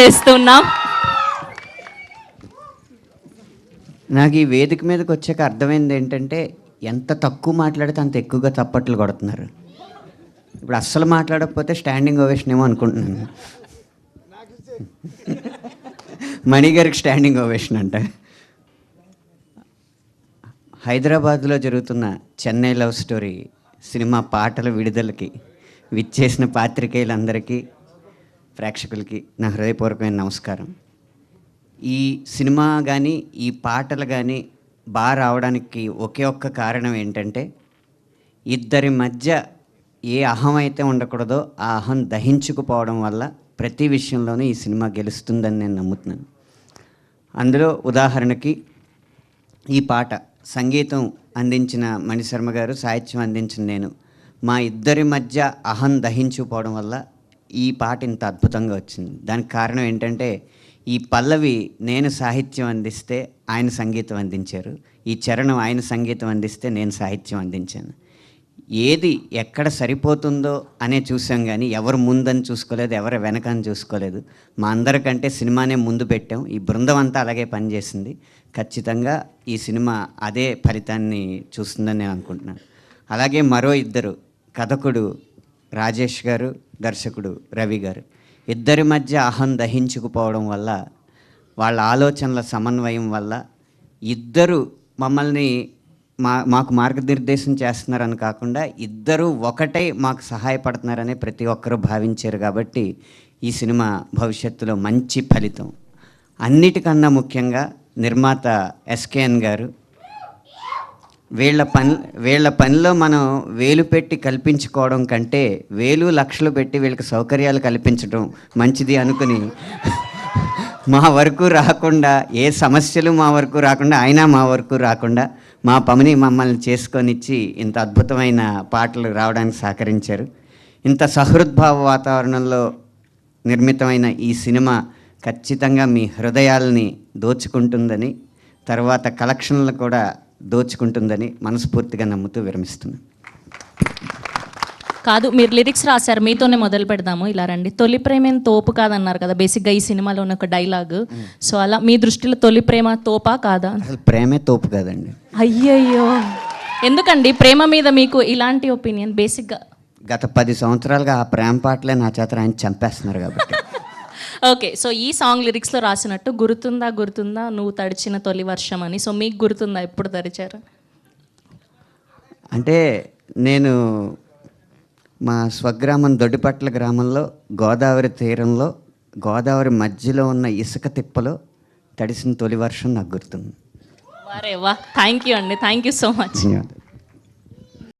చేస్తున్నాం. నాకు ఈ వేదిక మీదకి వచ్చాక అర్థమైంది ఏంటంటే, ఎంత తక్కువ మాట్లాడితే అంత ఎక్కువగా చప్పట్లు కొడుతున్నారు. ఇప్పుడు అస్సలు మాట్లాడకపోతే స్టాండింగ్ ఓవేషన్ ఏమో అనుకుంటున్నాను. మణిగారికి స్టాండింగ్ ఓవేషన్ అంట. హైదరాబాద్లో జరుగుతున్న చెన్నై లవ్ స్టోరీ సినిమా పాటల విడుదలకి విచ్చేసిన పాత్రికేయులందరికీ, ప్రేక్షకులకి నా హృదయపూర్వకమైన నమస్కారం. ఈ సినిమా కానీ ఈ పాటలు కానీ బాగా రావడానికి ఒకే ఒక్క కారణం ఏంటంటే, ఇద్దరి మధ్య ఏ అహం అయితే ఉండకూడదో ఆ అహం దహించుకుపోవడం వల్ల ప్రతి విషయంలోనూ ఈ సినిమా గెలుస్తుందని నేను నమ్ముతున్నాను. అందులో ఉదాహరణకి ఈ పాట సంగీతం అందించిన మణిశర్మ గారు, సాహిత్యం అందించిన నేను, మా ఇద్దరి మధ్య అహం దహించుకుపోవడం వల్ల ఈ పాట ఇంత అద్భుతంగా వచ్చింది. దానికి కారణం ఏంటంటే, ఈ పల్లవి నేను సాహిత్యం అందిస్తే ఆయన సంగీతం అందించారు, ఈ చరణం ఆయన సంగీతం అందిస్తే నేను సాహిత్యం అందించాను. ఏది ఎక్కడ సరిపోతుందో అనే చూసాం కానీ ఎవరు ముందని చూసుకోలేదు, ఎవరు వెనకని చూసుకోలేదు. మా అందరికంటే సినిమానే ముందు పెట్టాం. ఈ బృందం అంతా అలాగే పనిచేసింది. ఖచ్చితంగా ఈ సినిమా అదే ఫలితాన్ని చూస్తుందని నేను అనుకుంటున్నాను. అలాగే మరో ఇద్దరు, కథకుడు రాజేష్ గారు, దర్శకుడు రవి గారు, ఇద్దరి మధ్య అహం దహించుకుపోవడం వల్ల, వాళ్ళ ఆలోచనల సమన్వయం వల్ల ఇద్దరు మమ్మల్ని మాకు మార్గనిర్దేశం చేస్తున్నారని కాకుండా ఇద్దరు ఒకటై మాకు సహాయపడుతున్నారని ప్రతి ఒక్కరూ భావించారు. కాబట్టి ఈ సినిమా భవిష్యత్తులో మంచి ఫలితం. అన్నిటికన్నా ముఖ్యంగా నిర్మాత ఎస్కేఎన్ గారు, వీళ్ళ పనిలో మనం వేలు పెట్టి కల్పించుకోవడం కంటే వేలు లక్షలు పెట్టి వీళ్ళకి సౌకర్యాలు కల్పించడం మంచిది అనుకుని మా వరకు రాకుండా, ఏ సమస్యలు మా వరకు రాకుండా, అయినా మా వరకు రాకుండా మా పనిని మమ్మల్ని చేసుకొనిచ్చి ఇంత అద్భుతమైన పాటలు రావడానికి సహకరించారు. ఇంత సహృద్భావ వాతావరణంలో నిర్మితమైన ఈ సినిమా ఖచ్చితంగా మీ హృదయాల్ని దోచుకుంటుందని, తర్వాత కలెక్షన్లు కూడా దోచుకుంటుందని మనస్ఫూర్తిగా నమ్ముతూ విరమిస్తున్నాను. కాదు, మీరు లిరిక్స్ రాశారు, మీతోనే మొదలు పెడదాము. ఇలా రండి. తొలి ప్రేమ తోపు కాదన్నారు కదా బేసిక్గా ఈ సినిమాలో ఉన్న ఒక డైలాగ్. సో అలా మీ దృష్టిలో తొలి ప్రేమ తోపా కాదా? అసలు ప్రేమే తోపు కాదండి. అయ్యయ్యో, ఎందుకండి ప్రేమ మీద మీకు ఇలాంటి ఒపీనియన్? బేసిక్గా గత 10 సంవత్సరాలుగా ఆ ప్రేమ పాటలే నా చేత ఆయన చంపేస్తున్నారు కాబట్టి. ఓకే, సో ఈ సాంగ్ లిరిక్స్లో రాసినట్టు గుర్తుందా నువ్వు తడిచిన తొలి వర్షం అని. సో మీకు గుర్తుందా ఎప్పుడు తడిచారు? అంటే నేను మా స్వగ్రామం దొడ్డిపట్ల గ్రామంలో గోదావరి తీరంలో, గోదావరి మధ్యలో ఉన్న ఇసుక తిప్పలో తడిసిన తొలి వర్షం నాకు గుర్తుంది. వారే వా, థ్యాంక్ యూ అండి, థ్యాంక్ యూ సో మచ్. ధన్యవాదాలు.